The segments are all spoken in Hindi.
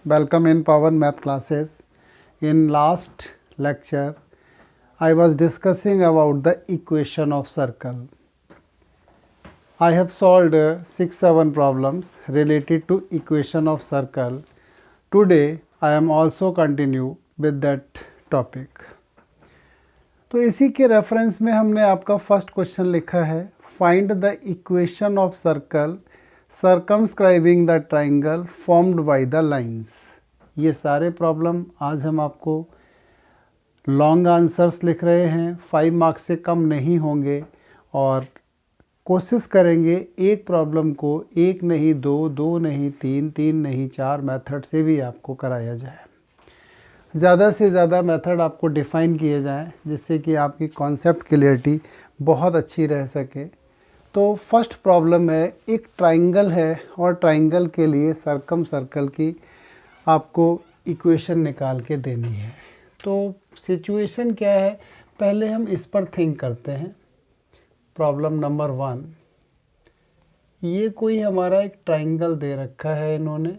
Welcome in Power Math classes. In last lecture, I was discussing about the equation of circle. I have solved 6-7 problems related to equation of circle. Today, I am also continue with that topic. तो इसी के रेफरेंस में हमने आपका फर्स्ट क्वेश्चन लिखा है, find the equation of circle circumscribing the triangle formed by the lines. ये सारे प्रॉब्लम आज हम आपको लॉन्ग आंसर्स लिख रहे हैं, 5 मार्क्स से कम नहीं होंगे और कोशिश करेंगे एक प्रॉब्लम को एक नहीं दो नहीं तीन नहीं 4 मेथड से भी आपको कराया जाए। ज़्यादा से ज़्यादा मेथड आपको डिफ़ाइन किए जाएं जिससे कि आपकी कॉन्सेप्ट क्लियरिटी बहुत अच्छी रह सके। तो फर्स्ट प्रॉब्लम है, एक ट्राइंगल है और ट्राइंगल के लिए सर्कल की आपको इक्वेशन निकाल के देनी है। तो सिचुएशन क्या है, पहले हम इस पर थिंक करते हैं। प्रॉब्लम नंबर 1, ये कोई हमारा एक ट्राइंगल दे रखा है, इन्होंने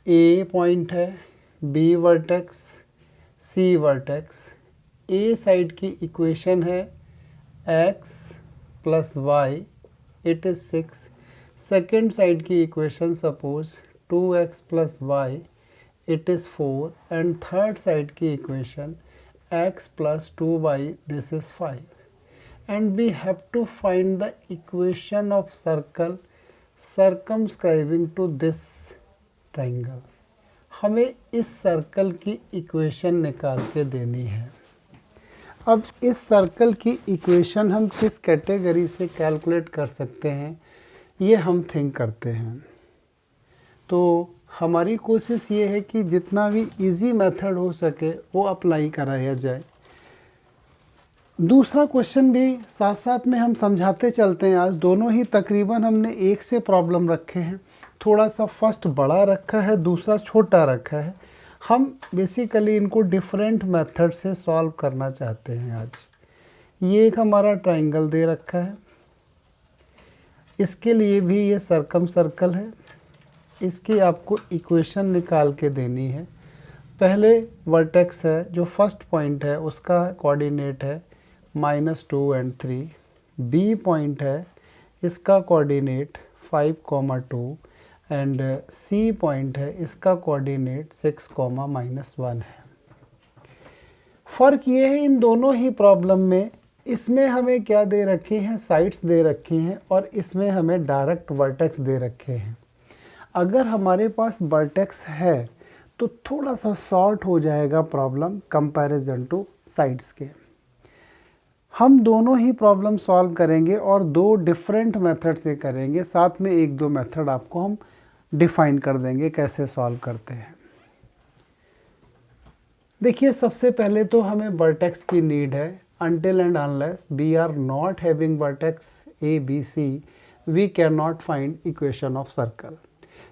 ए पॉइंट है, B vertex, C vertex. A side की इक्वेशन है x plus Y, it is 6। Second side की equation suppose 2x plus Y, it is 4। And third side की equation x plus 2y, this is 5। And we have to find the equation of circle circumscribing to this triangle. हमें इस सर्कल की इक्वेशन निकाल के देनी है। अब इस सर्कल की इक्वेशन हम किस कैटेगरी से कैलकुलेट कर सकते हैं, ये हम थिंक करते हैं। तो हमारी कोशिश ये है कि जितना भी इजी मेथड हो सके वो अप्लाई कराया जाए। दूसरा क्वेश्चन भी साथ साथ में हम समझाते चलते हैं। आज दोनों ही तकरीबन हमने एक से प्रॉब्लम रखे हैं, थोड़ा सा फर्स्ट बड़ा रखा है, दूसरा छोटा रखा है। हम बेसिकली इनको डिफरेंट मेथड से सॉल्व करना चाहते हैं आज। ये एक हमारा ट्राइंगल दे रखा है, इसके लिए भी ये सर्कल है। इसकी आपको इक्वेशन निकाल के देनी है। पहले वर्टेक्स है, जो फर्स्ट पॉइंट है उसका कोऑर्डिनेट है -2 और 3। बी पॉइंट है, इसका कोऑर्डिनेट 5, 2 एंड सी पॉइंट है, इसका कोऑर्डिनेट 6, -1 है। फ़र्क ये है इन दोनों ही प्रॉब्लम में, इसमें हमें क्या दे रखी हैं, साइड्स दे रखी हैं और इसमें हमें डायरेक्ट वर्टेक्स दे रखे हैं। अगर हमारे पास वर्टेक्स है तो थोड़ा सा शॉर्ट हो जाएगा प्रॉब्लम कंपैरिजन टू साइड्स के। हम दोनों ही प्रॉब्लम सॉल्व करेंगे और 2 डिफरेंट मेथड से करेंगे, साथ में 1-2 मेथड आपको हम डिफाइन कर देंगे कैसे सॉल्व करते हैं। देखिए, सबसे पहले तो हमें वर्टेक्स की नीड है। Until and unless we are not having vertex A B C, we can not find equation of circle.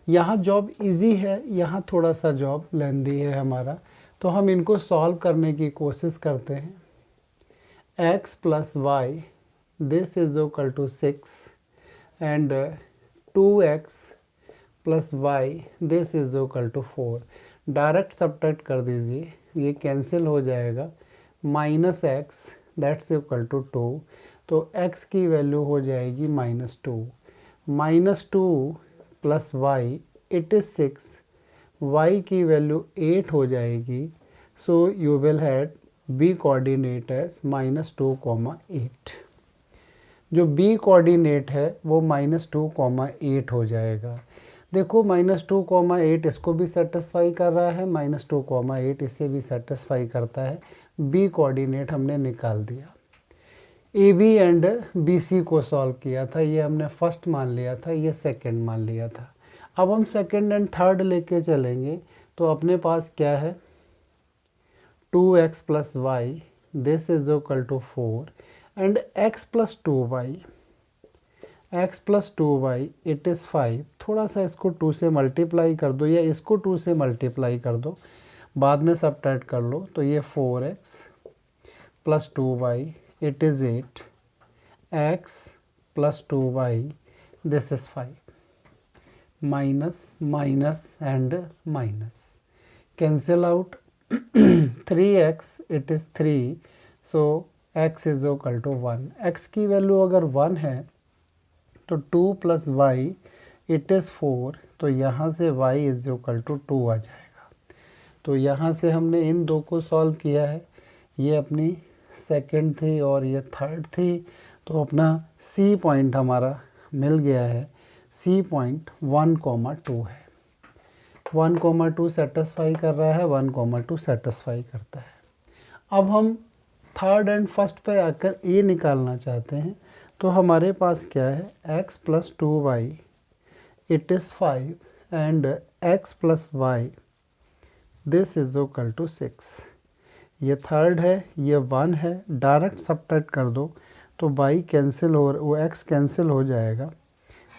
यहाँ जॉब इजी है, यहाँ थोड़ा सा जॉब लेंदी है हमारा, तो हम इनको सॉल्व करने की कोशिश करते हैं। x plus Y, this is equal to 6 and 2x plus Y, this is equal to 4। Direct subtract कर दीजिए, ये कैंसिल हो जाएगा। -x दैट्स इक्वल टू 2, तो x की वैल्यू हो जाएगी -2। -2 plus Y, it is 6। y की वैल्यू 8 हो जाएगी। So you will have b coordinate as -2, 8। जो b कोऑर्डिनेट है वो -2, 8 हो जाएगा। देखो -2, 8 इसको भी सेटिस्फाई कर रहा है, -2, 8 इसे भी सेटिस्फाई करता है। b कोऑर्डिनेट हमने निकाल दिया। A B and B C को सॉल्व किया था, ये हमने फर्स्ट मान लिया था, ये सेकंड मान लिया था। अब हम सेकंड एंड थर्ड लेके चलेंगे, तो अपने पास क्या है, 2x plus Y, this is equal to 4 and x plus 2y, x plus 2y, it is 5। थोड़ा सा इसको 2 से मल्टीप्लाई कर दो या इसको 2 से मल्टीप्लाई कर दो, बाद में सबट्रैक्ट कर लो, तो ये 4x plus 2y, it is 8। x plus 2y, this is 5। minus minus and minus cancel out 3x it is 3 so x is equal to 1 x की वैल्यू अगर 1 है तो 2 प्लस वाई इट इज़ 4 तो यहाँ से y इज इक्वल टू 2 आ जाएगा। तो यहाँ से हमने इन दो को सॉल्व किया है, ये अपनी सेकंड थी और ये थर्ड थी, तो अपना सी पॉइंट हमारा मिल गया है। सी पॉइंट 1,2 है, 1,2 सेटिस्फाई कर रहा है, 1,2 सेटिस्फाई करता है। अब हम थर्ड एंड फर्स्ट पे आकर ए निकालना चाहते हैं, तो हमारे पास क्या है, x plus 2y it is 5 and x plus Y this is equal to 6। ये थर्ड है, ये 1 है, डायरेक्ट सब्ट्रैक्ट कर दो तो y कैंसिल हो, वो x कैंसिल हो जाएगा,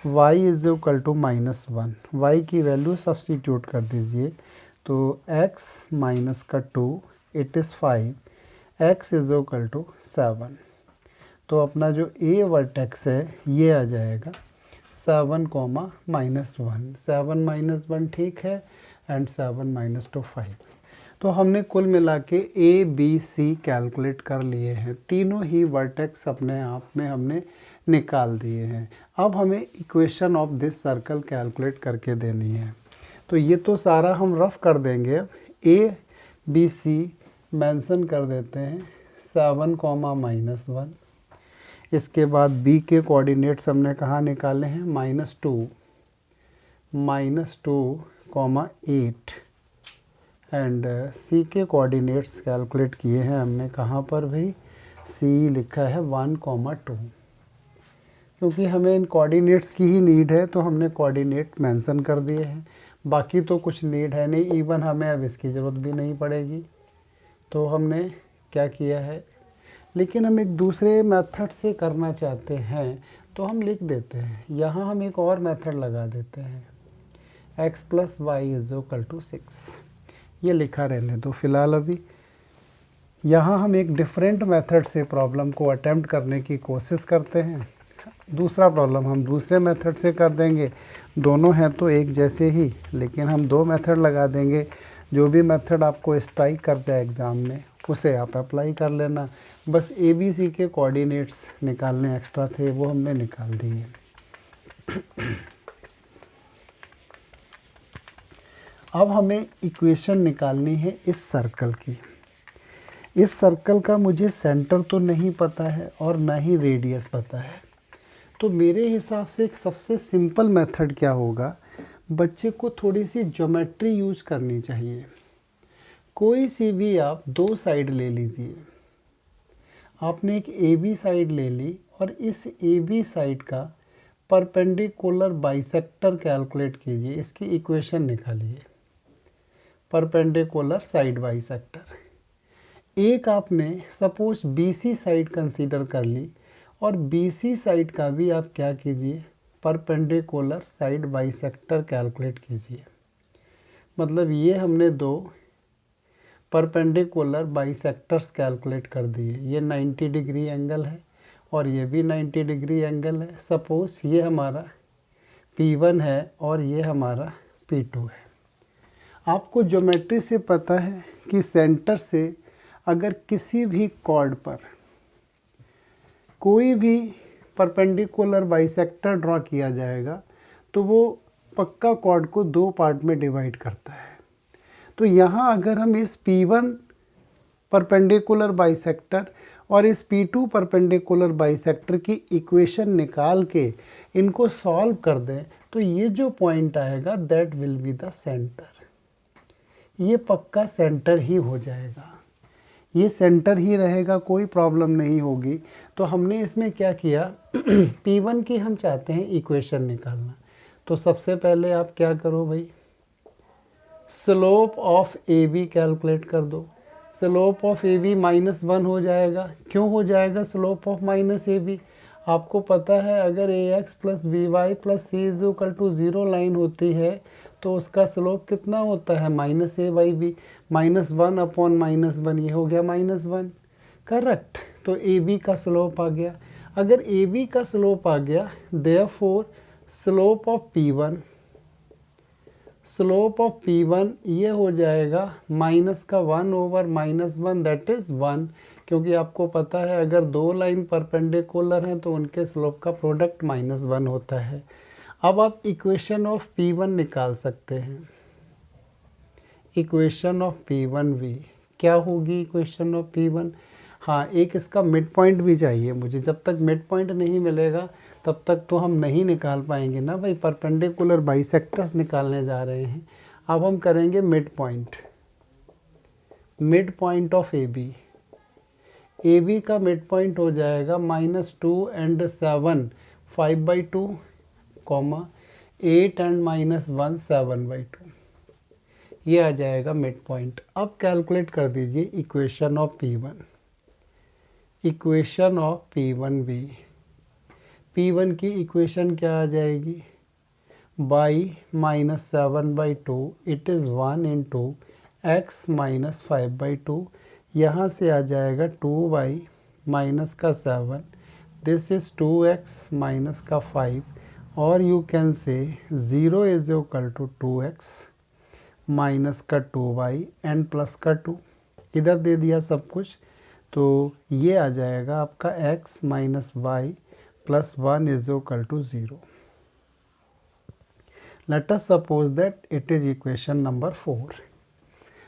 y is equal to -1, y की वैल्यू सब्सटीट्यूट कर दीजिए, तो x माइनस का 2 it is 5, x is equal to 7। तो अपना जो ए वर्टेक्स है ये आ जाएगा 7, -1, 7 - 1 ठीक है, एंड 7 - 2 5। तो हमने कुल मिला के ए बी सी कैलकुलेट कर लिए हैं, तीनों ही वर्टेक्स अपने आप में हमने निकाल दिए हैं। अब हमें equation of this circle calculate करके देनी है, तो ये तो सारा हम रफ कर देंगे। अब ए बी सी मेंशन कर देते हैं 7, -1, इसके बाद बी के कोऑर्डिनेट्स हमने कहाँ निकाले हैं, -2, -2, 8 एंड सी के कोऑर्डिनेट्स कैलकुलेट किए हैं हमने कहाँ पर भी, सी लिखा है 1,2। क्योंकि हमें इन कोऑर्डिनेट्स की ही नीड है तो हमने कोऑर्डिनेट मेंशन कर दिए हैं, बाकी तो कुछ नीड है नहीं, इवन हमें अब इसकी ज़रूरत भी नहीं पड़ेगी। तो हमने क्या किया है, लेकिन हम एक दूसरे मेथड से करना चाहते हैं तो हम लिख देते हैं, यहाँ हम एक और मेथड लगा देते हैं, x plus Y is equal to 6, ये लिखा रहने दो फिलहाल। अभी यहाँ हम एक डिफरेंट मेथड से प्रॉब्लम को अटेम्प्ट करने की कोशिश करते हैं। दूसरा प्रॉब्लम हम दूसरे मेथड से कर देंगे, दोनों हैं तो एक जैसे ही, लेकिन हम दो मेथड लगा देंगे। जो भी मेथड आपको स्ट्राइक कर जाए एग्ज़ाम में उसे आप अप्लाई कर लेना। बस ए बी सी के कोऑर्डिनेट्स निकालने एक्स्ट्रा थे, वो हमने निकाल दिए। अब हमें इक्वेशन निकालनी है इस सर्कल की। इस सर्कल का मुझे सेंटर तो नहीं पता है और ना ही रेडियस पता है, तो मेरे हिसाब से एक सबसे सिंपल मेथड क्या होगा, बच्चे को थोड़ी सी ज्योमेट्री यूज करनी चाहिए। कोई सी भी आप दो साइड ले लीजिए, आपने एक ए बी साइड ले ली और इस ए बी साइड का परपेंडिकुलर बाइसेक्टर कैलकुलेट कीजिए, इसकी इक्वेशन निकालिए, परपेंडिकुलर साइड बाइसेक्टर। एक आपने suppose B C side consider कर ली और बी सी साइड का भी आप क्या कीजिए, परपेंडिकुलर साइड बाइसेक्टर कैलकुलेट कीजिए। मतलब ये हमने दो परपेंडिकुलर बाइसेक्टर्स कैलकुलेट कर दिए, ये 90 डिग्री एंगल है और ये भी 90 डिग्री एंगल है। सपोज ये हमारा P1 है और ये हमारा P2 है। आपको ज्योमेट्री से पता है कि सेंटर से अगर किसी भी कॉर्ड पर कोई भी परपेंडिकुलर बाइसेक्टर ड्रॉ किया जाएगा तो वो पक्का कॉर्ड को दो पार्ट में डिवाइड करता है। तो यहाँ अगर हम इस P1 परपेंडिकुलर बाइसेक्टर और इस P2 परपेंडिकुलर बाइसेक्टर की इक्वेशन निकाल के इनको सॉल्व कर दें तो ये जो पॉइंट आएगा that will be the centre, ये पक्का सेंटर ही हो जाएगा, ये सेंटर ही रहेगा, कोई प्रॉब्लम नहीं होगी। तो हमने इसमें क्या किया, P1 की हम चाहते हैं इक्वेशन निकालना, तो सबसे पहले आप क्या करो भाई, slope of A B calculate कर दो। स्लोप ऑफ ए बी -1 हो जाएगा। क्यों हो जाएगा slope of minus A B, आपको पता है अगर A X plus B Y plus C is equal to 0 line होती है तो उसका स्लोप कितना होता है, -a/b, -1 अपॉन -1, ये हो गया -1, करेक्ट। तो ए बी का स्लोप आ गया। अगर ए बी का स्लोप आ गया, therefore slope of P1 slope of P1 ये हो जाएगा माइनस का 1 ओवर -1 दैट इज़ 1, क्योंकि आपको पता है अगर दो लाइन परपेंडिकुलर हैं तो उनके स्लोप का प्रोडक्ट -1 होता है। अब आप इक्वेशन ऑफ P1 निकाल सकते हैं। इक्वेशन ऑफ P1V क्या होगी इक्वेशन ऑफ P1? हाँ, एक इसका मिड पॉइंट भी चाहिए मुझे। जब तक मिड पॉइंट नहीं मिलेगा तब तक तो हम नहीं निकाल पाएंगे ना भाई, परपेंडिकुलर बाइसेक्टर्स निकालने जा रहे हैं। अब हम करेंगे mid point. Mid point of A B का मिड पॉइंट हो जाएगा -2 एंड 7 5/2, 8 एंड -1 7/2, ये आ जाएगा मिड पॉइंट। अब कैलकुलेट कर दीजिए equation of P1। Equation of P1V, P1 की इक्वेशन क्या आ जाएगी? By -7/2 it is 1 into x -5/2, यहाँ से आ जाएगा 2 बाई माइनस का 7, दिस इज़ 2x माइनस का 5, और you can say 0 is equal to 2x minus का 2y एंड प्लस का 2, इधर दे दिया सब कुछ, तो ये आ जाएगा आपका x minus Y plus 1 is equal to 0। Let us suppose that it is equation number 4।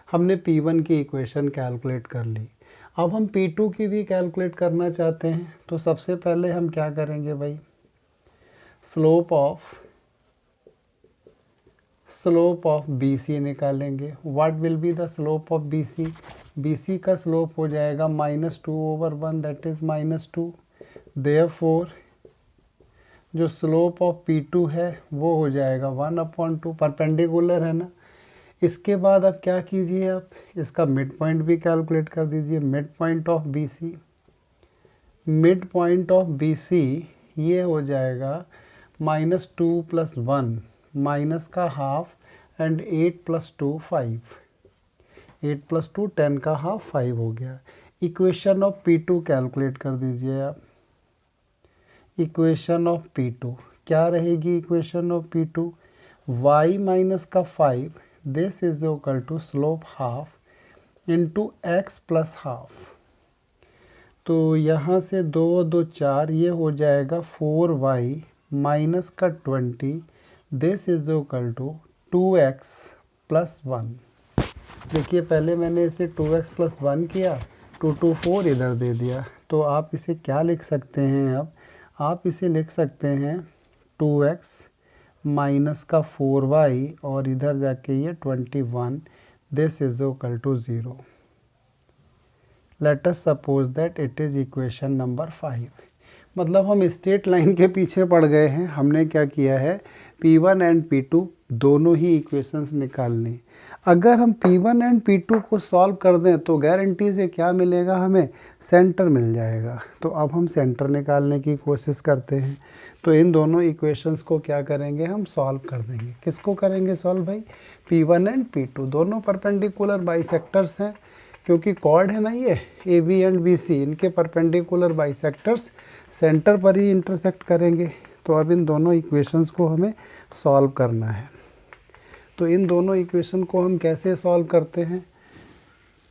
हमने P1 की इक्वेशन कैलकुलेट कर ली। अब हम P2 की भी कैलकुलेट करना चाहते हैं, तो सबसे पहले हम क्या करेंगे भाई, स्लोप ऑफ BC निकालेंगे। What will be the slope of BC? BC का स्लोप हो जाएगा -2/1 दैट इज -2। देयरफॉर जो स्लोप ऑफ P2 है वो हो जाएगा 1/2, परपेंडिकुलर है ना। इसके बाद अब क्या कीजिए, आप इसका मिड पॉइंट भी कैलकुलेट कर दीजिए। Mid point of BC, mid point of BC ये हो जाएगा -2 + 1 माइनस का हाफ एंड 8 + 2 5, 8 + 2 10 का हाफ 5 हो गया। इक्वेशन ऑफ P2 कैलकुलेट कर दीजिए आप। इक्वेशन ऑफ P2 क्या रहेगी? Equation of P2 y minus का 5 this is equal to slope half into x plus half, तो यहाँ से 2 2 4, ये हो जाएगा 4y माइनस का 20 this is equal to 2x plus 1। देखिए पहले मैंने इसे 2x प्लस 1 किया, 2 2 4 इधर दे दिया, तो आप इसे क्या लिख सकते हैं? अब आप इसे लिख सकते हैं 2x माइनस का 4y और इधर जाके ये 21 this is equal to 0। Let us suppose that it is equation number 5। मतलब हम स्ट्रेट लाइन के पीछे पड़ गए हैं। हमने क्या किया है, P1 एंड P2 दोनों ही इक्वेशंस निकाल ली। अगर हम P1 एंड P2 को सॉल्व कर दें तो गारंटी से क्या मिलेगा, हमें सेंटर मिल जाएगा। तो अब हम सेंटर निकालने की कोशिश करते हैं। तो इन दोनों इक्वेशंस को क्या करेंगे, हम सॉल्व कर देंगे। किसको करेंगे सॉल्व भाई? P1 एंड P2 दोनों परपेंडिकुलर बाइसेक्टर्स हैं, क्योंकि कॉर्ड है ना ये AB एंड BC, इनके परपेंडिकुलर बाइसेक्टर्स सेंटर पर ही इंटरसेक्ट करेंगे। तो अब इन दोनों इक्वेशंस को हमें सॉल्व करना है। तो इन दोनों इक्वेशन को हम कैसे सॉल्व करते हैं?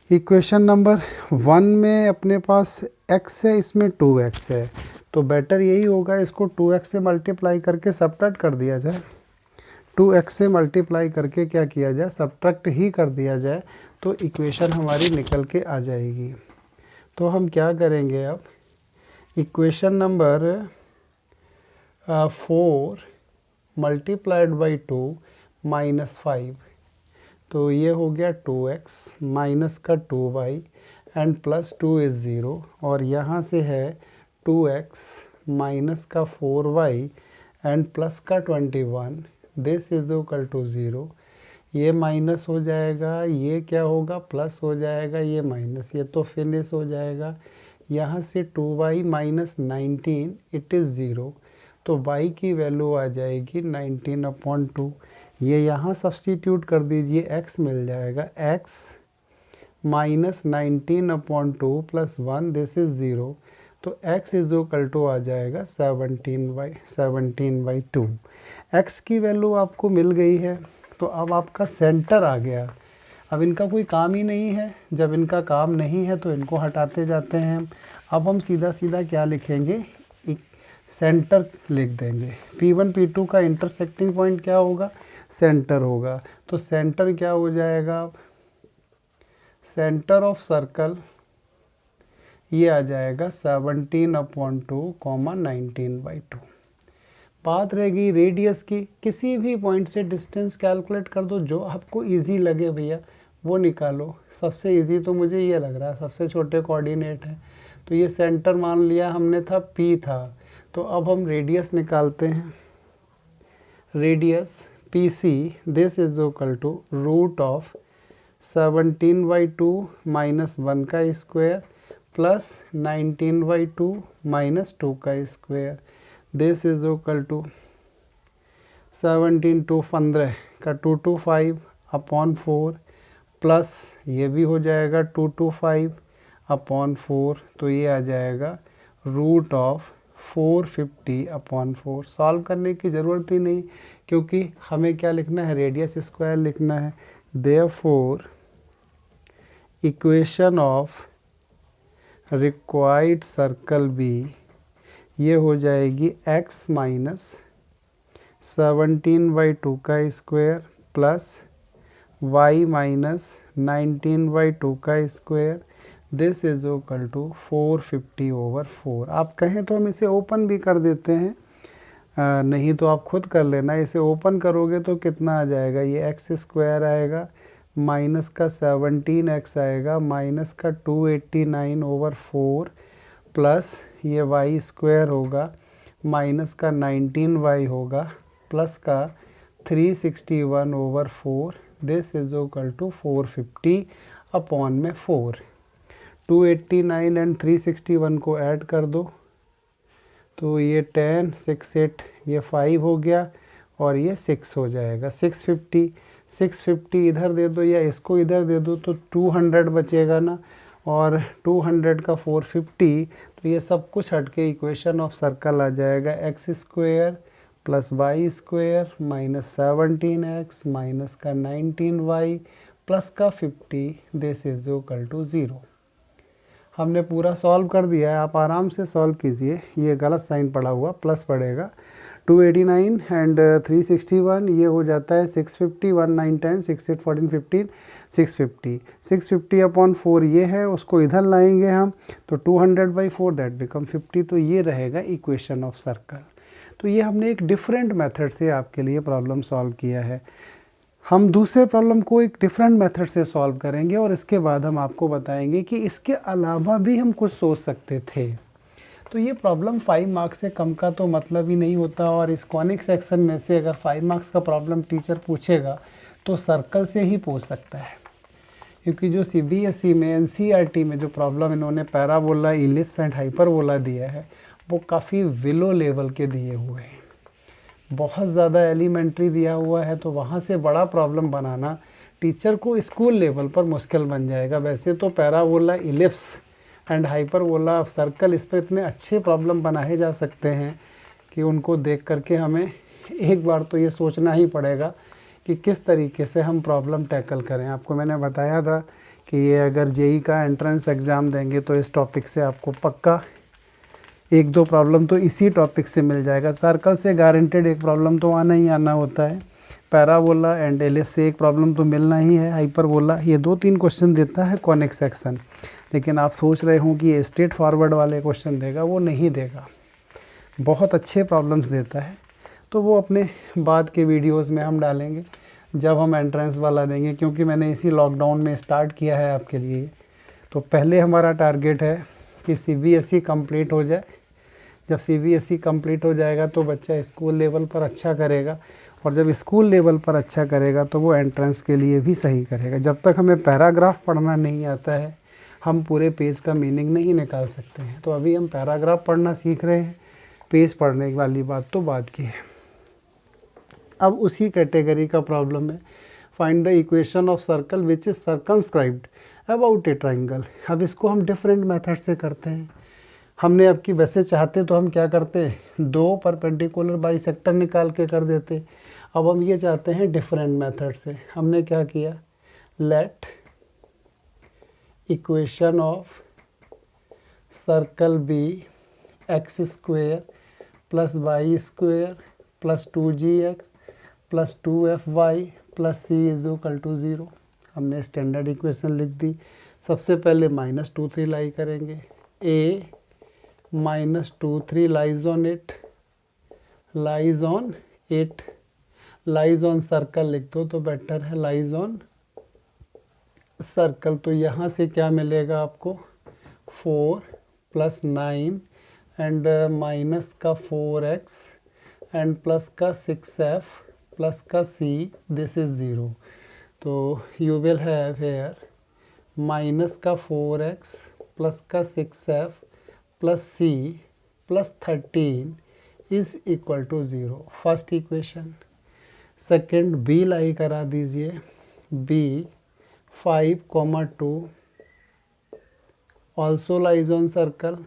इक्वेशन नंबर 1 में अपने पास x है, इसमें 2x है, तो बेटर यही होगा इसको 2x से मल्टीप्लाई करके सब्ट्रैक्ट कर दिया जाए। 2x से मल्टीप्लाई करके क्या किया जाए, सब्ट्रैक्ट ही कर दिया जाए, तो इक्वेशन हमारी निकल के आ जाएगी। तो हम क्या करेंगे अब, equation number 4 multiplied by 2 minus 5, तो ये हो गया 2x माइनस का 2y एंड प्लस 2 इज़ 0, और यहाँ से है 2x माइनस का 4y एंड प्लस का 21 दिस इज इक्वल टू 0। ये माइनस हो जाएगा, ये क्या होगा, प्लस हो जाएगा, ये माइनस, ये तो फिनिश हो जाएगा। यहाँ से 2y माइनस 19 इट इज़ 0, तो y की वैल्यू आ जाएगी 19/2। ये यहाँ सब्सटीट्यूट कर दीजिए, x मिल जाएगा, x minus 19/2 plus 1 this is 0, तो x इज इक्वल टू आ जाएगा 17/2। x की वैल्यू आपको मिल गई है, तो अब आपका सेंटर आ गया। अब इनका कोई काम ही नहीं है, जब इनका काम नहीं है तो इनको हटाते जाते हैं हम। अब हम सीधा सीधा क्या लिखेंगे, एक सेंटर लिख देंगे। P1 P2 का इंटरसेक्टिंग पॉइंट क्या होगा, सेंटर होगा। तो सेंटर क्या हो जाएगा, सेंटर ऑफ सर्कल ये आ जाएगा 17/2, 19/2। बात रहेगी रेडियस की, किसी भी पॉइंट से डिस्टेंस कैलकुलेट कर दो, जो आपको इजी लगे भैया वो निकालो। सबसे इजी तो मुझे ये लग रहा है, सबसे छोटे कोऑर्डिनेट है। तो ये सेंटर मान लिया हमने था, P था। तो अब हम रेडियस निकालते हैं। Radius PC this is equal to root of 17/2 -1 का स्क्वायर प्लस 19/2 -2 का square. This is equal to 17 2 15 का 2 2 5 अपॉन 4 प्लस ये भी हो जाएगा 2 2 5 अपॉन 4। तो ये आ जाएगा रूट ऑफ 450/4। सॉल्व करने की ज़रूरत ही नहीं, क्योंकि हमें क्या लिखना है, रेडियस स्क्वायर लिखना है। Therefore equation of required circle be ये हो जाएगी x माइनस 17/2 का स्क्वायर प्लस y माइनस 19/2 का square. This is equal to 450/4। आप कहें तो हम इसे ओपन भी कर देते हैं, नहीं तो आप खुद कर लेना। इसे ओपन करोगे तो कितना आ जाएगा, ये x स्क्वायर आएगा, माइनस का 17x आएगा, माइनस का 289/4 प्लस ये y स्क्वायर होगा, माइनस का 19y होगा, प्लस का 361/4। This is equal to 450/4। 289 and 361 को ऐड कर दो तो ये 10 6 8 ये 5 हो गया और ये 6 हो जाएगा। 650 इधर दे दो या इसको इधर दे दो तो 200 बचेगा ना, और 200 का 450, तो ये सब कुछ हट के इक्वेशन ऑफ सर्कल आ जाएगा x square plus Y square minus 17x minus का 19y प्लस का 50। This is equal to 0। हमने पूरा सॉल्व कर दिया है, आप आराम से सॉल्व कीजिए। ये गलत साइन पड़ा हुआ, प्लस पड़ेगा। 289 एंड 361 ये हो जाता है 650, 1 9 10 6 8 14 15 650। 650/4 ये है, उसको इधर लाएंगे हम तो 200/4 दैट बिकम 50। तो ये रहेगा इक्वेशन ऑफ सर्कल। तो ये हमने एक डिफरेंट मेथड से आपके लिए प्रॉब्लम सॉल्व किया है। हम दूसरे प्रॉब्लम को एक डिफरेंट मेथड से सॉल्व करेंगे और इसके बाद हम आपको बताएंगे कि इसके अलावा भी हम कुछ सोच सकते थे। तो ये प्रॉब्लम 5 मार्क्स से कम का तो मतलब ही नहीं होता, और इस कॉनिक सेक्शन में से अगर 5 मार्क्स का प्रॉब्लम टीचर पूछेगा तो सर्कल से ही पूछ सकता है, क्योंकि जो CBSE में NCERT में जो प्रॉब्लम इन्होंने पैराबोला, इलिप्स एंड हाइपरबोला दिया है वो काफ़ी विलो लेवल के दिए हुए हैं, बहुत ज़्यादा एलिमेंट्री दिया हुआ है। तो वहाँ से बड़ा प्रॉब्लम बनाना टीचर को स्कूल लेवल पर मुश्किल बन जाएगा। वैसे तो parabola, ellipse and hyperbola, circle, इस पर इतने अच्छे प्रॉब्लम बनाए जा सकते हैं कि उनको देख करके हमें एक बार तो ये सोचना ही पड़ेगा कि किस तरीके से हम प्रॉब्लम टैकल करें। आपको मैंने बताया था कि ये अगर JEE का एंट्रेंस एग्ज़ाम देंगे तो इस टॉपिक से आपको पक्का 1-2 प्रॉब्लम तो इसी टॉपिक से मिल जाएगा। सर्कल से गारंटेड एक प्रॉब्लम तो आना ही आना होता है। पैराबोला एंड इलिप्स से एक प्रॉब्लम तो मिलना ही है। हाइपरबोला ये 2-3 क्वेश्चन देता है कॉनिक सेक्शन, लेकिन आप सोच रहे हो कि ये स्ट्रेट फॉरवर्ड वाले क्वेश्चन देगा, वो नहीं देगा। बहुत अच्छे प्रॉब्लम्स देता है, तो वो अपने बाद के वीडियोस में हम डालेंगे जब हम एंट्रेंस वाला देंगे, क्योंकि मैंने इसी लॉकडाउन में स्टार्ट किया है आपके लिए। तो पहले हमारा टारगेट है कि CBSE कंप्लीट हो जाए। जब CBSE कंप्लीट हो जाएगा तो बच्चा स्कूल लेवल पर अच्छा करेगा, और जब स्कूल लेवल पर अच्छा करेगा तो वो एंट्रेंस के लिए भी सही करेगा। जब तक हमें पैराग्राफ पढ़ना नहीं आता है हम पूरे पेज का मीनिंग नहीं निकाल सकते हैं। तो अभी हम पैराग्राफ पढ़ना सीख रहे हैं, पेज पढ़ने वाली बात तो बाद की है। अब उसी कैटेगरी का प्रॉब्लम है, find the equation of circle which is circumscribed about A triangle. अब इसको हम डिफरेंट मेथड से करते हैं। हमने अब की वैसे चाहते तो हम क्या करते, 2 परपेंडिकुलर बाइसेक्टर निकाल के कर देते। अब हम ये चाहते हैं डिफरेंट मेथड से। हमने क्या किया, let equation of circle be X square plus Y square plus 2gx plus 2fy plus C is equal to 0। हमने स्टैंडर्ड इक्वेशन लिख दी। सबसे पहले -2 3 लाई करेंगे, a -2 3 lies on it, lies on it, lies on circle लिख दो तो बेटर है, लाइज ऑन सर्कल। तो यहाँ से क्या मिलेगा आपको, 4 + 9 एंड माइनस का 4x एंड प्लस का 6f प्लस का c, दिस इज 0। तो you will have here minus का 4x प्लस का 6f plus c plus 13 is equal to 0, first equation. Second b lie करा दीजिए, b 5, 2 also lies on circle,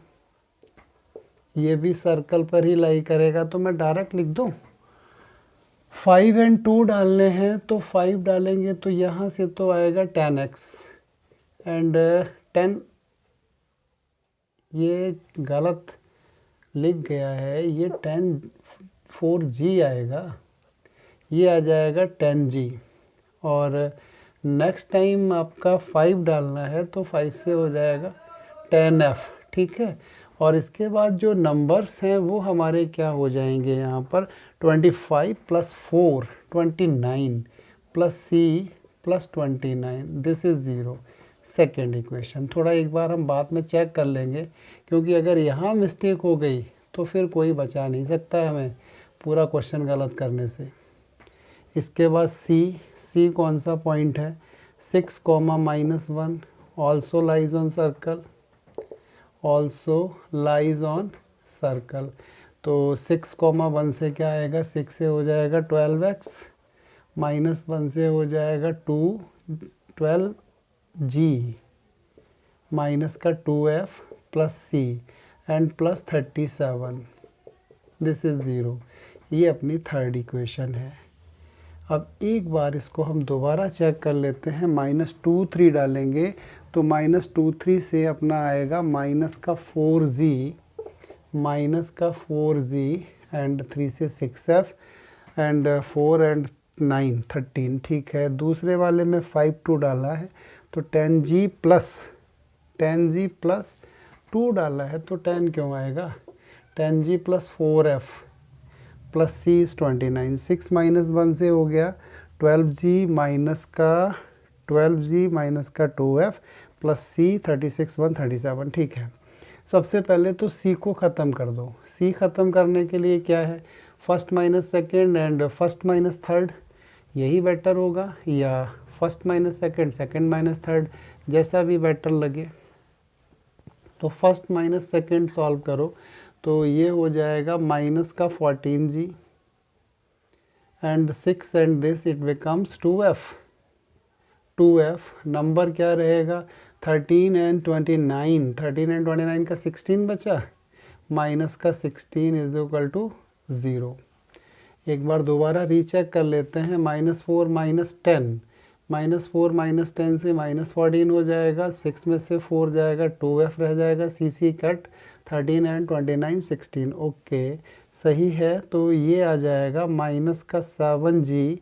ये भी सर्कल पर ही लाई करेगा। तो मैं डायरेक्ट लिख दूँ, 5 और 2 डालने हैं तो 5 डालेंगे तो यहाँ से तो आएगा 10x एंड 10, ये गलत लिख गया है, ये 4g आएगा, ये आ जाएगा 10g। और नेक्स्ट टाइम आपका 5 डालना है तो 5 से हो जाएगा 10f, ठीक है। और इसके बाद जो नंबर्स हैं वो हमारे क्या हो जाएंगे यहाँ पर, 25 + 4 29 plus c plus 29, this is 0, second equation. थोड़ा एक बार हम बाद में चेक कर लेंगे, क्योंकि अगर यहाँ मिस्टेक हो गई तो फिर कोई बचा नहीं सकता है हमें पूरा क्वेश्चन गलत करने से। इसके बाद c कौन सा पॉइंट है, 6, -1 also lies on circle, also lies on circle. तो 6, 1 से क्या आएगा, 6 से हो जाएगा 12x, -1 से हो जाएगा 12g माइनस का 2f plus c and plus 37, this is 0। ये अपनी थर्ड इक्वेशन है। अब एक बार इसको हम दोबारा चेक कर लेते हैं, -2 3 डालेंगे तो -2 3 से अपना आएगा माइनस का 4g एंड 3 से 6f एंड 4 एंड 9 13, ठीक है। दूसरे वाले में 5 2 डाला है तो 10g प्लस 2 डाला है तो 10 क्यों आएगा, 10g plus 4f plus c is 29, 6 - 1 से हो गया 12g माइनस का 2f प्लस c 36 1 37, ठीक है। सबसे पहले तो c को ख़त्म कर दो। c ख़त्म करने के लिए क्या है, first minus second and first minus third, यही बेटर होगा, या first minus second, second minus third, जैसा भी बेटर लगे। तो फर्स्ट माइनस सेकेंड सॉल्व करो तो ये हो जाएगा माइनस का 14g and 6 and this it becomes 2f। Number क्या रहेगा, 13 एंड 29 का 16 बचा, माइनस का 16 इज इक्वल टू 0। एक बार दोबारा रीचेक कर लेते हैं, -4 - 10, -4 - 10 से -14 हो जाएगा, 6 में से 4 जाएगा, 2f रह जाएगा, सी कट, 13 एंड 29 16, ओके सही है। तो ये आ जाएगा माइनस का 7g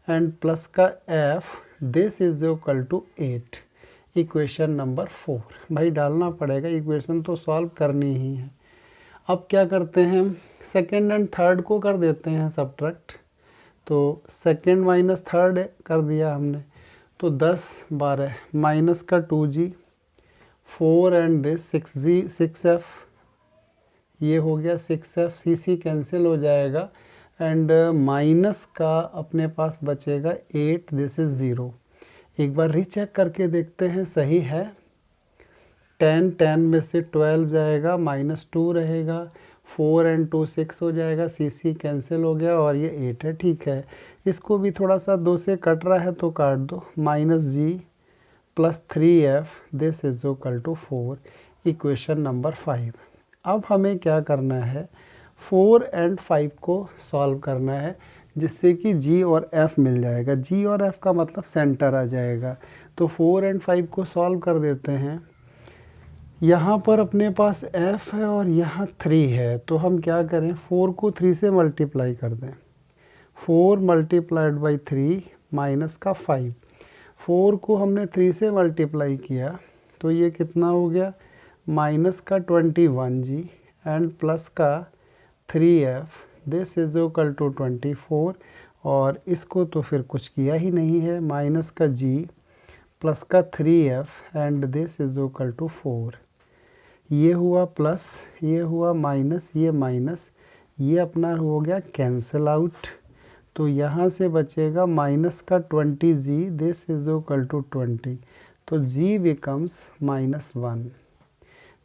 एंड प्लस का f, this is equal to 8, equation number 4। भाई डालना पड़ेगा, इक्वेशन तो सॉल्व करनी ही है। अब क्या करते हैं, सेकेंड एंड थर्ड को कर देते हैं सब्ट्रैक्ट। तो सेकेंड माइनस थर्ड कर दिया हमने, तो 10 12 माइनस का 2g 4 एंड दिस 6f, ये हो गया 6f, सी कैंसिल हो जाएगा एंड माइनस का अपने पास बचेगा 8, दिस इज़ 0। एक बार रीचेक करके देखते हैं, सही है। 10 में से 12 जाएगा, -2 रहेगा, 4 एंड 2 6 हो जाएगा, सी कैंसिल हो गया और ये 8 है, ठीक है। इसको भी थोड़ा सा 2 से कट रहा है तो काट दो, -g plus 3f, this is equal to 4, equation number 5। अब हमें क्या करना है, 4 एंड 5 को सॉल्व करना है। जिससे कि g और f मिल जाएगा। g और f का मतलब सेंटर आ जाएगा। तो 4 और 5 को सॉल्व कर देते हैं। यहाँ पर अपने पास f है और यहाँ 3 है, तो हम क्या करें, 4 को 3 से मल्टीप्लाई कर दें। 4 मल्टीप्लाइड बाई 3 माइनस का 5। 4 को हमने 3 से मल्टीप्लाई किया तो ये कितना हो गया, माइनस का 21g एंड प्लस का 3f, this is equal to 24। और इसको तो फिर कुछ किया ही नहीं है, माइनस का g प्लस का 3f and this is equal to 4। ये हुआ प्लस, ये हुआ माइनस, ये माइनस, ये अपना हो गया कैंसिल आउट। तो यहाँ से बचेगा माइनस का 20g, this is equal to 20। तो g बिकम्स -1।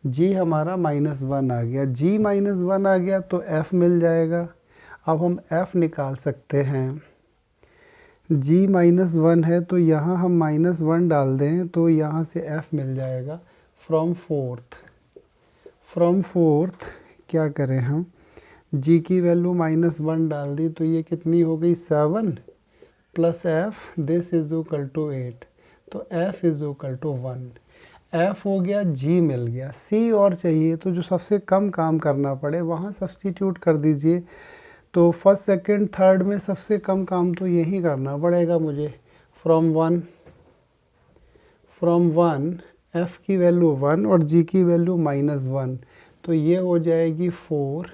g हमारा -1 आ गया। g -1 आ गया तो f मिल जाएगा। अब हम f निकाल सकते हैं। g -1 है तो यहाँ हम -1 डाल दें तो यहाँ से f मिल जाएगा। फ्रॉम फोर्थ क्या करें हम, g की वैल्यू -1 डाल दी तो ये कितनी हो गई, 7 plus f, this is equal to 8। तो f is equal to 1। f हो गया, g मिल गया। c और चाहिए तो जो सबसे कम काम करना पड़े वहाँ सब्सटीट्यूट कर दीजिए। तो फर्स्ट सेकंड थर्ड में सबसे कम काम तो यही करना पड़ेगा मुझे। फ्रॉम वन f की वैल्यू 1 और g की वैल्यू -1, तो ये हो जाएगी 4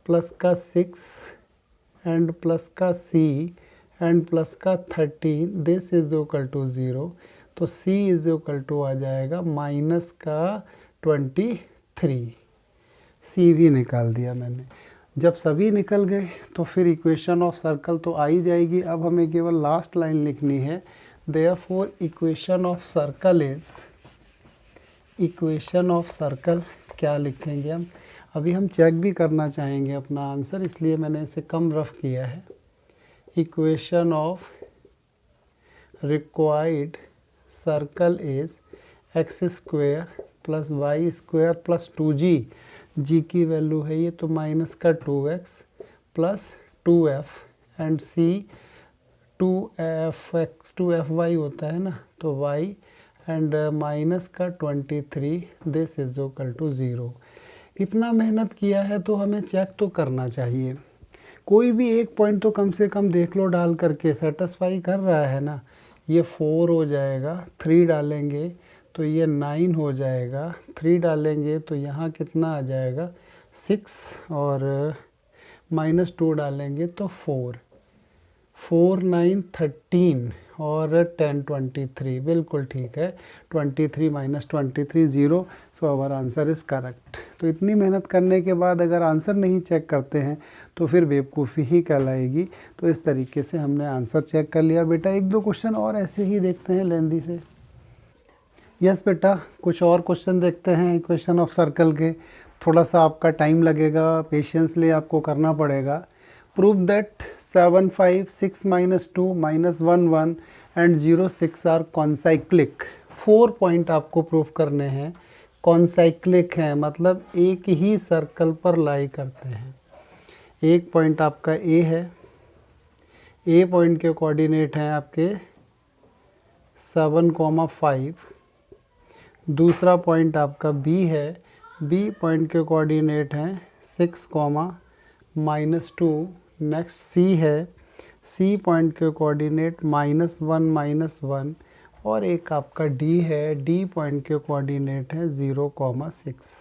प्लस का 6 एंड प्लस का c एंड प्लस का 13, दिस इज इक्वल टू 0। तो c इज इक्वल टू आ जाएगा माइनस का 23। c भी निकाल दिया मैंने। जब सभी निकल गए तो फिर इक्वेशन ऑफ सर्कल तो आ ही जाएगी। अब हमें केवल लास्ट लाइन लिखनी है। Therefore equation of circle is, equation of circle क्या लिखेंगे हम, अभी हम चेक भी करना चाहेंगे अपना आंसर, इसलिए मैंने इसे कम रफ किया है। Equation of required circle is x² plus y² plus 2g। g की वैल्यू है ये तो माइनस का 2x plus 2f and c 2fx 2fy होता है ना, तो y एंड माइनस का 23, दिस इज इक्वल टू 0। इतना मेहनत किया है तो हमें चेक तो करना चाहिए। कोई भी एक पॉइंट तो कम से कम देख लो डाल करके, सेटिस्फाई कर रहा है ना। ये 4 हो जाएगा, 3 डालेंगे तो ये 9 हो जाएगा, 3 डालेंगे तो यहाँ कितना आ जाएगा 6 और -2 डालेंगे तो 4, 4 9 13 और 10 23, बिल्कुल ठीक है। 23 minus 23 0, so our answer is correct. तो इतनी मेहनत करने के बाद अगर आंसर नहीं चेक करते हैं तो फिर बेवकूफ़ी ही कहलाएगी। तो इस तरीके से हमने आंसर चेक कर लिया। बेटा एक दो क्वेश्चन और ऐसे ही देखते हैं लेंदी से। यस बेटा, कुछ और क्वेश्चन देखते हैं इक्वेशन ऑफ सर्कल के। थोड़ा सा आपका टाइम लगेगा, पेशेंसली आपको करना पड़ेगा। Prove that 7 5 6 -2 -1 1 and 0 6 are concyclic. 4 point आपको प्रूव करने हैं, कॉन्साइक्लिक हैं मतलब एक ही सर्कल पर लाई करते हैं। एक पॉइंट आपका ए है, ए पॉइंट के कोऑर्डिनेट हैं आपके 7,5। दूसरा पॉइंट आपका बी है, बी पॉइंट के कोऑर्डिनेट हैं 6, -2। नेक्स्ट सी है, सी पॉइंट के कोऑर्डिनेट -1 -1 और एक आपका डी है, डी पॉइंट के कोऑर्डिनेट है 0,6।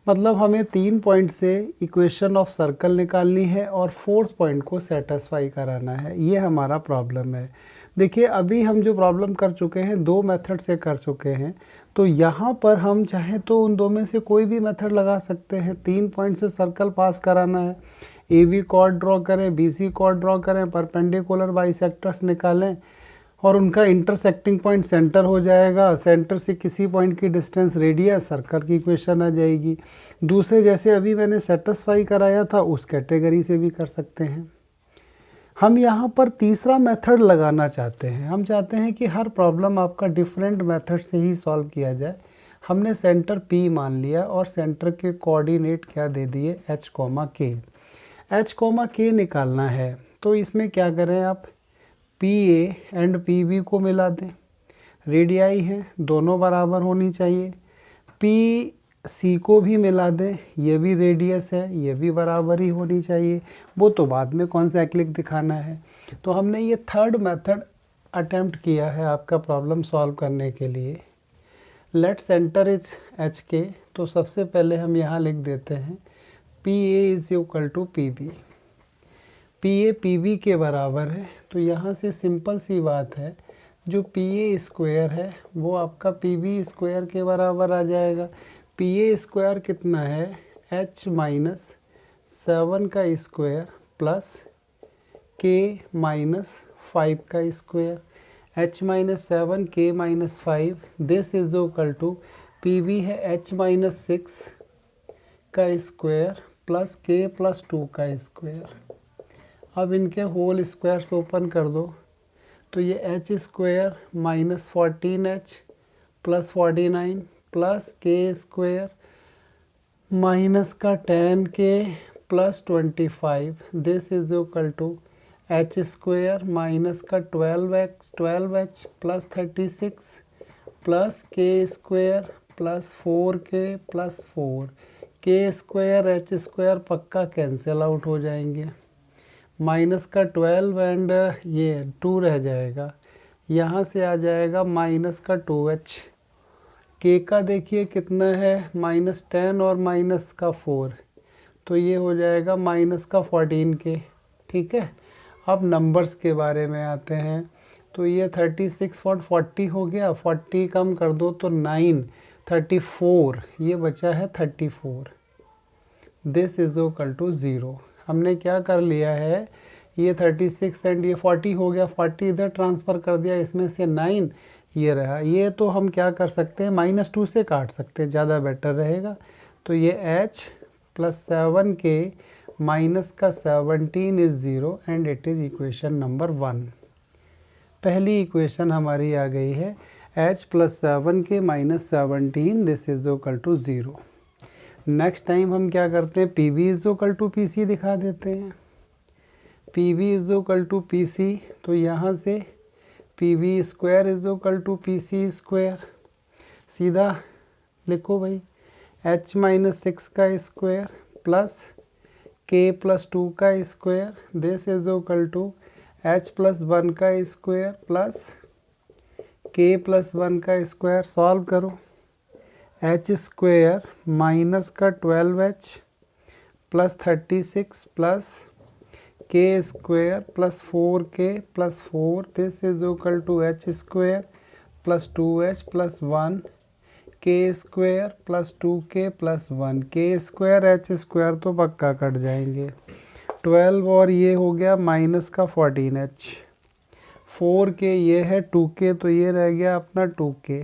मतलब हमें 3 पॉइंट से इक्वेशन ऑफ सर्कल निकालनी है और 4th पॉइंट को सेटिस्फाई कराना है। ये हमारा प्रॉब्लम है। देखिए अभी हम जो प्रॉब्लम कर चुके हैं 2 मेथड से कर चुके हैं, तो यहाँ पर हम चाहें तो उन 2 में से कोई भी मेथड लगा सकते हैं। 3 पॉइंट से सर्कल पास कराना है, ए बी कॉर्ड ड्रॉ करें, बी सी कॉर्ड ड्रॉ करें, परपेंडिकुलर बाइसेक्टर्स निकालें और उनका इंटरसेक्टिंग पॉइंट सेंटर हो जाएगा। सेंटर से किसी पॉइंट की डिस्टेंस रेडियस, सर्कल की इक्वेशन आ जाएगी। दूसरे जैसे अभी मैंने सेटिस्फाई कराया था उस कैटेगरी से भी कर सकते हैं। हम यहाँ पर तीसरा मेथड लगाना चाहते हैं। हम चाहते हैं कि हर प्रॉब्लम आपका डिफरेंट मेथड से ही सॉल्व किया जाए। हमने सेंटर P मान लिया और सेंटर के कोऑर्डिनेट क्या दे दिए, H, K। H comma K निकालना है तो इसमें क्या करें आप, PA एंड PB को मिला दें, रेडियाई हैं दोनों बराबर होनी चाहिए, PC को भी मिला दें, ये भी रेडियस है, ये भी बराबर ही होनी चाहिए, वो तो बाद में कॉन्साइक्लिक दिखाना है। तो हमने ये थर्ड मेथड अटेम्प्ट किया है आपका प्रॉब्लम सॉल्व करने के लिए। लेट सेंटर इज HK, तो सबसे पहले हम यहाँ लिख देते हैं PA is equal to PB, PA PB के बराबर है, तो यहाँ से सिंपल सी बात है, जो PA स्क्वायर है वो आपका PB स्क्वायर के बराबर आ जाएगा। PA स्क्वायर कितना है, H माइनस 7 का स्क्वायर प्लस K माइनस 5 का square, H minus 7 K minus 5, this is equal to PB है H माइनस 6 का स्क्वायर प्लस K प्लस 2 का स्क्वायर। अब इनके होल स्क्वायर्स ओपन कर दो, तो ये H square minus 14H plus 49 plus K square minus का 10K plus 25, this is equal to H square minus का 12H plus 36 plus K square plus 4K plus 4, K square H square पक्का कैंसिल आउट हो जाएंगे, माइनस का 12 एंड ये 2 रह जाएगा, यहाँ से आ जाएगा माइनस का 2H, K का देखिए कितना है माइनस 10 और माइनस का 4, तो ये हो जाएगा माइनस का 14K। ठीक है, अब नंबर्स के बारे में आते हैं, तो ये 36 और 40 हो गया, 40 कम कर दो तो 9, 34, ये बचा है 34, दिस इज इक्वल टू 0। हमने क्या कर लिया है, ये 36 एंड ये 40 हो गया, 40 इधर ट्रांसफ़र कर दिया, इसमें से 9 ये रहा, ये तो हम क्या कर सकते हैं -2 से काट सकते हैं, ज़्यादा बेटर रहेगा। तो ये H प्लस 7K माइनस का 17 is 0 and it is equation number 1। पहली इक्वेशन हमारी आ गई है H plus 7K minus 17, this is equal to 0। Next time हम क्या करते हैं, PB is equal to PC दिखा देते हैं, PB is equal to PC, तो यहाँ से PB square is equal to PC square, सीधा लिखो भाई, H माइनस 6 का स्क्वायर प्लस K प्लस 2 का square, this is equal to H plus 1 का स्क्वायर प्लस K प्लस 1 का स्क्वायर। सॉल्व करो, H स्क्वायर माइनस का 12H plus 36 plus K square plus 4K plus 4, this is equal to H square plus 2H plus 1, K square plus 2K plus 1, K square H square तो पक्का कट जाएंगे, 12 और ये हो गया माइनस का 14H, 4K ये है 2K, तो ये रह गया अपना 2K,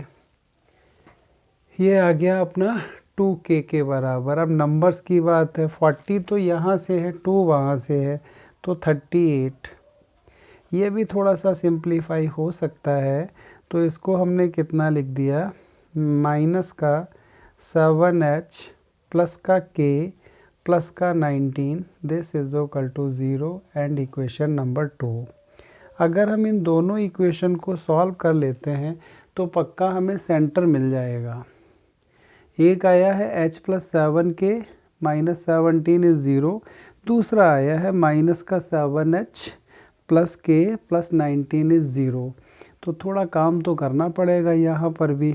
ये आ गया अपना 2K के बराबर। अब नंबर्स की बात है, 40 तो यहाँ से है, 2 वहाँ से है, तो 38, ये भी थोड़ा सा सिंप्लीफाई हो सकता है, तो इसको हमने कितना लिख दिया, माइनस का 7H प्लस का K प्लस का 19, this is equal to 0 and equation number 2। अगर हम इन दोनों इक्वेशन को सॉल्व कर लेते हैं तो पक्का हमें सेंटर मिल जाएगा। एक आया है H plus 7K minus 17 is 0, दूसरा आया है माइनस का 7H plus K plus 19 is 0। तो थोड़ा काम तो करना पड़ेगा यहाँ पर भी,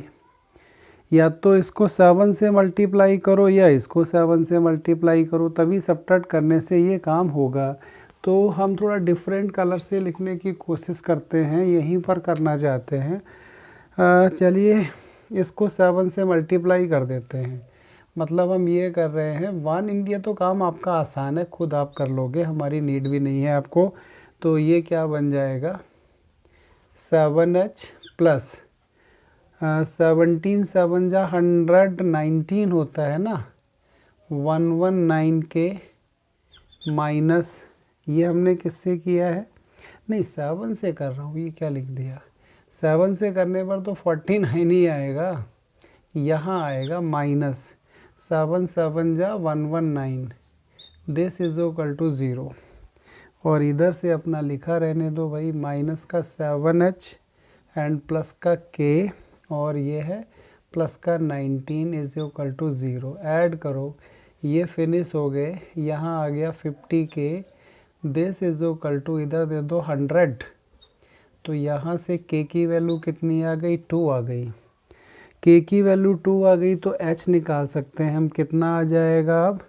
या तो इसको 7 से मल्टीप्लाई करो या इसको 7 से मल्टीप्लाई करो, तभी सबट्रैक्ट करने से ये काम होगा। तो हम थोड़ा डिफरेंट कलर से लिखने की कोशिश करते हैं, यहीं पर करना चाहते हैं। चलिए इसको 7 से मल्टीप्लाई कर देते हैं, मतलब हम ये कर रहे हैं 1 इंडिया, तो काम आपका आसान है, खुद आप कर लोगे, हमारी नीड भी नहीं है आपको। तो ये क्या बन जाएगा, 7H प्लस 17 7 जा 119 होता है ना, 119K माइनस, ये हमने किससे किया है, नहीं 7 से कर रहा हूँ, ये क्या लिख दिया, 7 से करने पर तो 49 ही आएगा, यहाँ आएगा माइनस 7 7 जा 119, दिस इज इक्वल टू 0, और इधर से अपना लिखा रहने दो भाई माइनस का 7h एंड प्लस का k, और ये है प्लस का 19 इज इक्वल टू 0। ऐड करो, ये फिनिश हो गए, यहाँ आ गया 50k, this is equal to इधर दे दो 100, तो यहाँ से k की वैल्यू कितनी आ गई, 2 आ गई। k की वैल्यू 2 आ गई तो h निकाल सकते हैं हम, कितना आ जाएगा अब,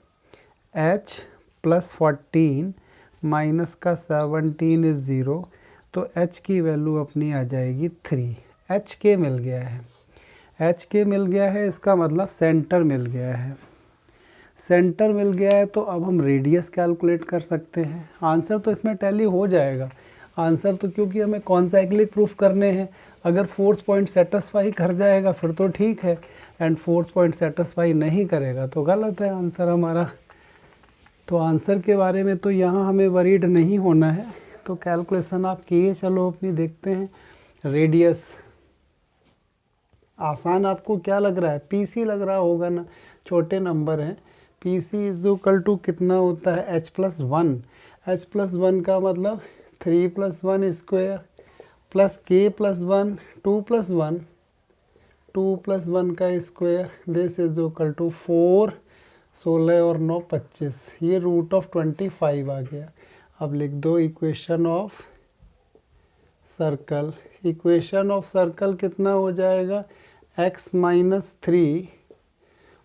h प्लस 14 माइनस का 17 इज 0, तो h की वैल्यू अपनी आ जाएगी 3। h k मिल गया है, h k मिल गया है, इसका मतलब सेंटर मिल गया है। सेंटर मिल गया है तो अब हम रेडियस कैलकुलेट कर सकते हैं। आंसर तो इसमें टैली हो जाएगा, आंसर तो क्योंकि हमें कॉन्साइक्लिक प्रूफ करने हैं। अगर फोर्थ पॉइंट सेटिस्फाई कर जाएगा फिर तो ठीक है, एंड फोर्थ पॉइंट सेटिस्फाई नहीं करेगा तो गलत है आंसर हमारा। तो आंसर के बारे में तो यहाँ हमें वरीड नहीं होना है। तो कैलकुलेशन आप किए चलो अपनी, देखते हैं। रेडियस आसान आपको क्या लग रहा है, पीसी लग रहा होगा ना, छोटे नंबर हैं। पीसी इज इक्वल टू कितना होता है, h प्लस 1। h प्लस 1 का मतलब 3 plus 1 square plus k plus 1, 2 plus 1, 2 plus 1 का square, this is equal to 4, 16 और 9 25, ये रूट ऑफ 25 आ गया। अब लिख दो equation of circle. Equation of circle कितना हो जाएगा, x minus 3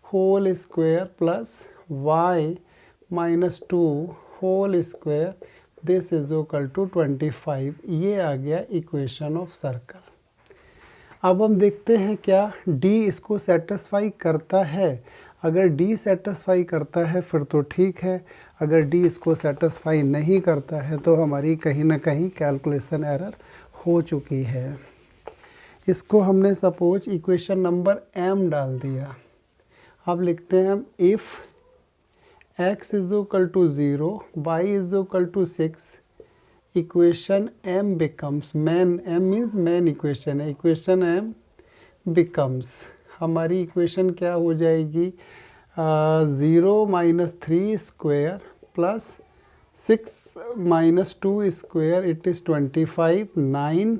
whole square plus y minus 2 whole square, this is equal to 25। ये आ गया इक्वेशन ऑफ सर्कल। अब हम देखते हैं क्या d इसको सेटिस्फाई करता है। अगर d सेटिस्फाई करता है फिर तो ठीक है, अगर d इसको सेटिस्फाई नहीं करता है तो हमारी कहीं ना कहीं कैलकुलेशन एरर हो चुकी है। इसको हमने सपोज इक्वेशन नंबर m डाल दिया। अब लिखते हैं हम, if x is equal to 0, y is equal to 6, equation m becomes, main, m means main equation है, इक्वेशन m बिकम्स, हमारी इक्वेशन क्या हो जाएगी, 0 minus 3 square plus 6 minus 2 square, it is 25, 9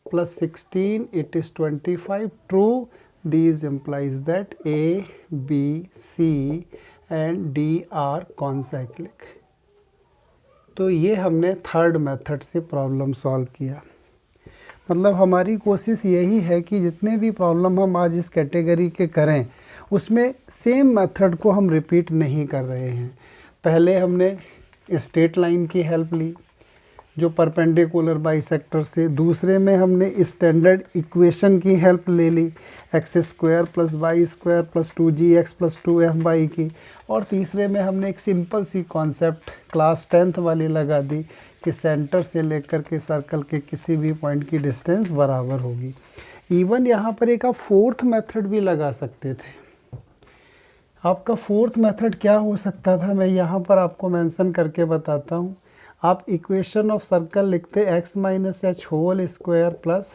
plus 16, it is 25, true. These implies that A, B, C and D are concyclic. तो ये हमने थर्ड मेथड से प्रॉब्लम सॉल्व किया। मतलब हमारी कोशिश यही है कि जितने भी प्रॉब्लम हम आज इस कैटेगरी के करें उसमें सेम मेथड को हम रिपीट नहीं कर रहे हैं। पहले हमने स्ट्रेट लाइन की हेल्प ली जो परपेंडिकुलर बाइसेक्टर से, दूसरे में हमने स्टैंडर्ड इक्वेशन की हेल्प ले ली, X square plus Y square plus 2gx plus 2f की, और तीसरे में हमने एक simple C concept class 10th वाली लगा दी कि सेंटर से लेकर के सर्कल के किसी भी पॉइंट की डिस्टेंस बराबर होगी। इवन यहाँ पर एक आप फोर्थ मेथड भी लगा सकते थे। आपका फोर्थ मेथड क्या हो सकता था, मैं यहाँ पर आपको मेंशन करके बताता हूँ। आप इक्वेशन ऑफ सर्कल लिखते x minus H whole square plus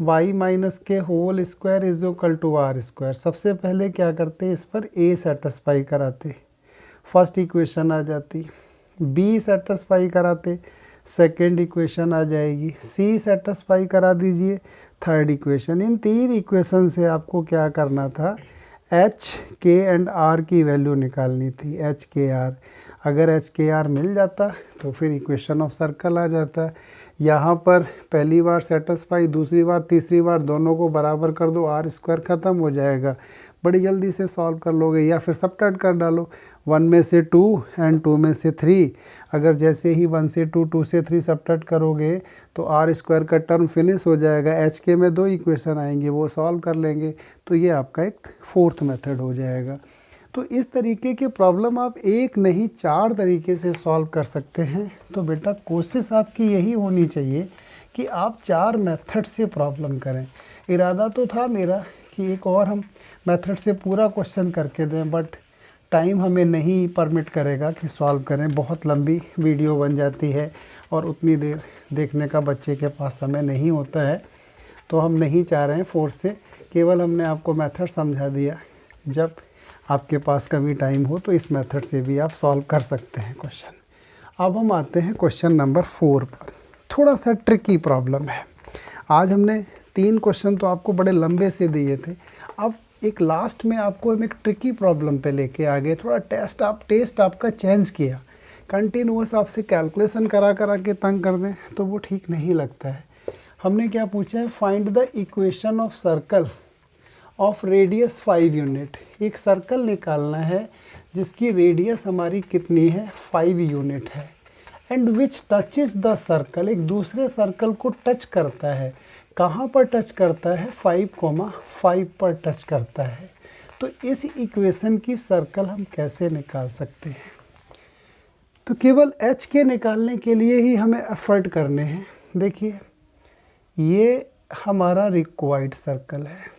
y minus K whole square is equal to R square. सबसे पहले क्या करते, इस पर a सेटिस्फाई कराते, फर्स्ट इक्वेशन आ जाती, b सेटिस्फाई कराते, सेकेंड इक्वेशन आ जाएगी, c सेटिस्फाई करा दीजिए, थर्ड इक्वेशन। इन तीन इक्वेशन से आपको क्या करना था, h, k एंड r की वैल्यू निकालनी थी, h, k, r। अगर h, k, r मिल जाता तो फिर इक्वेशन ऑफ सर्कल आ जाता। यहाँ पर पहली बार सेटिस्फाई, दूसरी बार, तीसरी बार दोनों को बराबर कर दो, आर स्क्वायर ख़त्म हो जाएगा, बड़ी जल्दी से सॉल्व कर लोगे। या फिर सबट्रैक्ट कर डालो, 1 में से 2 एंड 2 में से 3। अगर जैसे ही 1 से 2, 2 से 3 सबट्रैक्ट करोगे तो आर स्क्वायर का टर्म फिनिश हो जाएगा, एच के में 2 इक्वेशन आएंगे, वो सॉल्व कर लेंगे, तो ये आपका एक फोर्थ मेथड हो जाएगा। तो इस तरीके के प्रॉब्लम आप एक नहीं 4 तरीके से सॉल्व कर सकते हैं। तो बेटा कोशिश आपकी यही होनी चाहिए कि आप 4 मेथड से प्रॉब्लम करें। इरादा तो था मेरा कि एक और हम मेथड से पूरा क्वेश्चन करके दें, बट टाइम हमें नहीं परमिट करेगा कि सॉल्व करें, बहुत लंबी वीडियो बन जाती है और उतनी देर देखने का बच्चे के पास समय नहीं होता है। तो हम नहीं चाह रहे हैं फोर्स से, केवल हमने आपको मेथड समझा दिया। जब आपके पास कभी टाइम हो तो इस मेथड से भी आप सॉल्व कर सकते हैं क्वेश्चन। अब हम आते हैं क्वेश्चन नंबर 4 पर। थोड़ा सा ट्रिकी प्रॉब्लम है। आज हमने 3 क्वेश्चन तो आपको बड़े लंबे से दिए थे, अब एक लास्ट में आपको हम एक ट्रिकी प्रॉब्लम पे लेके आ गए। थोड़ा टेस्ट आपका चेंज किया। कंटिन्यूअस आपसे कैलकुलेशन करा के तंग कर दें तो वो ठीक नहीं लगता है। हमने क्या पूछा है, find the equation of circle of radius 5 unit. एक सर्कल निकालना है जिसकी रेडियस हमारी कितनी है, 5 यूनिट है, and which touches the circle, एक दूसरे सर्कल को टच करता है। कहाँ पर टच करता है, 5,5 पर टच करता है। तो इस इक्वेशन की सर्कल हम कैसे निकाल सकते हैं? तो केवल h के निकालने के लिए ही हमें एफर्ट करने हैं। देखिए ये हमारा रिक्वायर्ड सर्कल है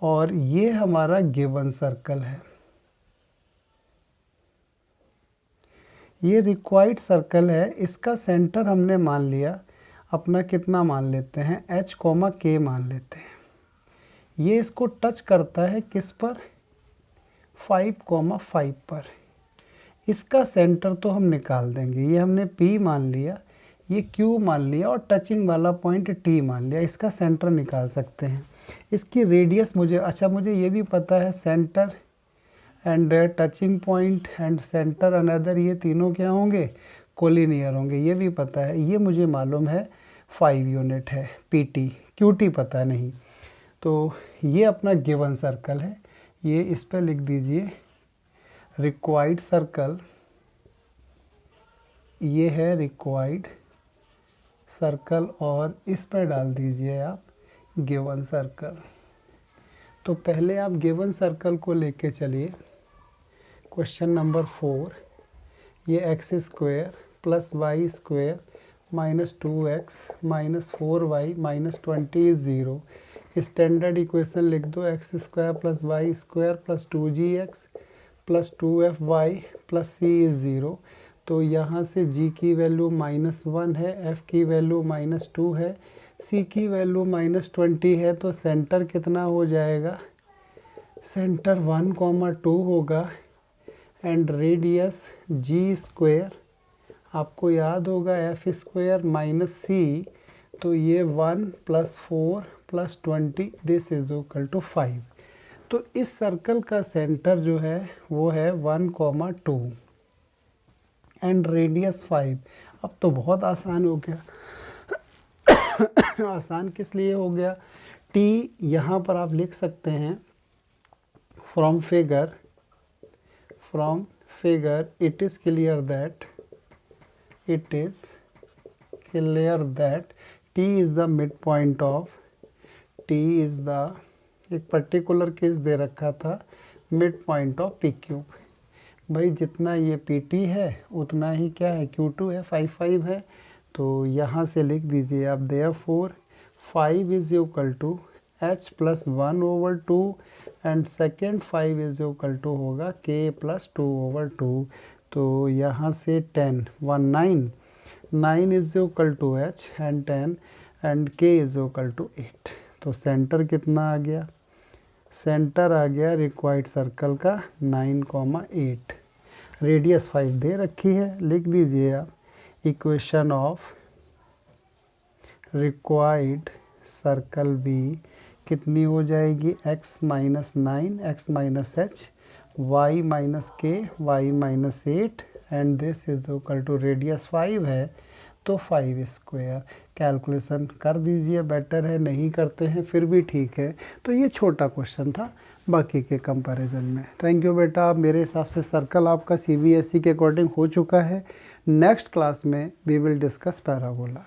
और ये हमारा गिवन सर्कल है। के ये रिक्वायर्ड सर्कल है, इसका सेंटर हमने मान लिया अपना, कितना मान लेते हैं, h, k मान लेते हैं। ये इसको टच करता है किस पर, 5,5 पर। इसका सेंटर तो हम निकाल देंगे, ये हमने P मान लिया, ये Q मान लिया और टचिंग वाला पॉइंट T मान लिया। इसका सेंटर निकाल सकते हैं। इसकी रेडियस मुझे ये भी पता है, centre and touching point and centre another, ये तीनों क्या होंगे, कोलिनियर होंगे, ये भी पता है। ये मुझे मालूम है 5 यूनिट है, PT, QT पता नहीं। तो ये अपना गिवन सर्कल है, ये इस पर लिख दीजिए रिक्वायर्ड सर्कल, ये है रिक्वायर्ड सर्कल और इस पर डाल दीजिए आप गिवन सर्कल। तो पहले आप गिवन सर्कल को लेके चलिए। क्वेश्चन नंबर 4, ये x² plus y² minus 2x minus 4y minus 20 is 0। Standard equation लिख दो, x² plus y² plus 2gx plus 2fy plus c is 0। तो यहाँ से g की वैल्यू -1 है, f की वैल्यू -2 है, c की वैल्यू -20 है। तो सेंटर कितना हो जाएगा, सेंटर 1,2 होगा एंड रेडियस g², आपको याद होगा f² माइनस c, तो ये 1 + 4 + 20 दिस इज इक्वल टू 5। तो इस सर्कल का सेंटर जो है वो है 1,2 एंड रेडियस 5। अब तो बहुत आसान हो गया। आसान किस लिए हो गया, t यहाँ पर आप लिख सकते हैं from figure it is clear that t is the mid point of, t is the, एक पर्टिकुलर केस दे रखा था, मिड पॉइंट ऑफ PQ। भाई जितना ये PT है उतना ही क्या है, Q2 है, 5 है। तो यहाँ से लिख दीजिए आप therefore 5 is equal to h + 1/2 and second 5 is equal to होगा k + 2/2। तो यहाँ से 10 1 9 is equal to h and 10 and k is equal to 8। तो सेंटर कितना आ गया, सेंटर आ गया रिक्वायर्ड सर्कल का 9,8। रेडियस 5 दे रखी है, लिख दीजिए आप equation of required circle B कितनी हो जाएगी, x - 9 x - h y - k y - 8 and this is equal to, radius 5 है तो 5²। कैलकुलेशन कर दीजिए, बेटर है, नहीं करते हैं फिर भी ठीक है। तो ये छोटा क्वेश्चन था बाकी के कंपैरिजन में। थैंक यू बेटा। आप मेरे हिसाब से सर्कल आपका CBSE के अकॉर्डिंग हो चुका है। नेक्स्ट क्लास में वी विल डिस्कस पैराबोला।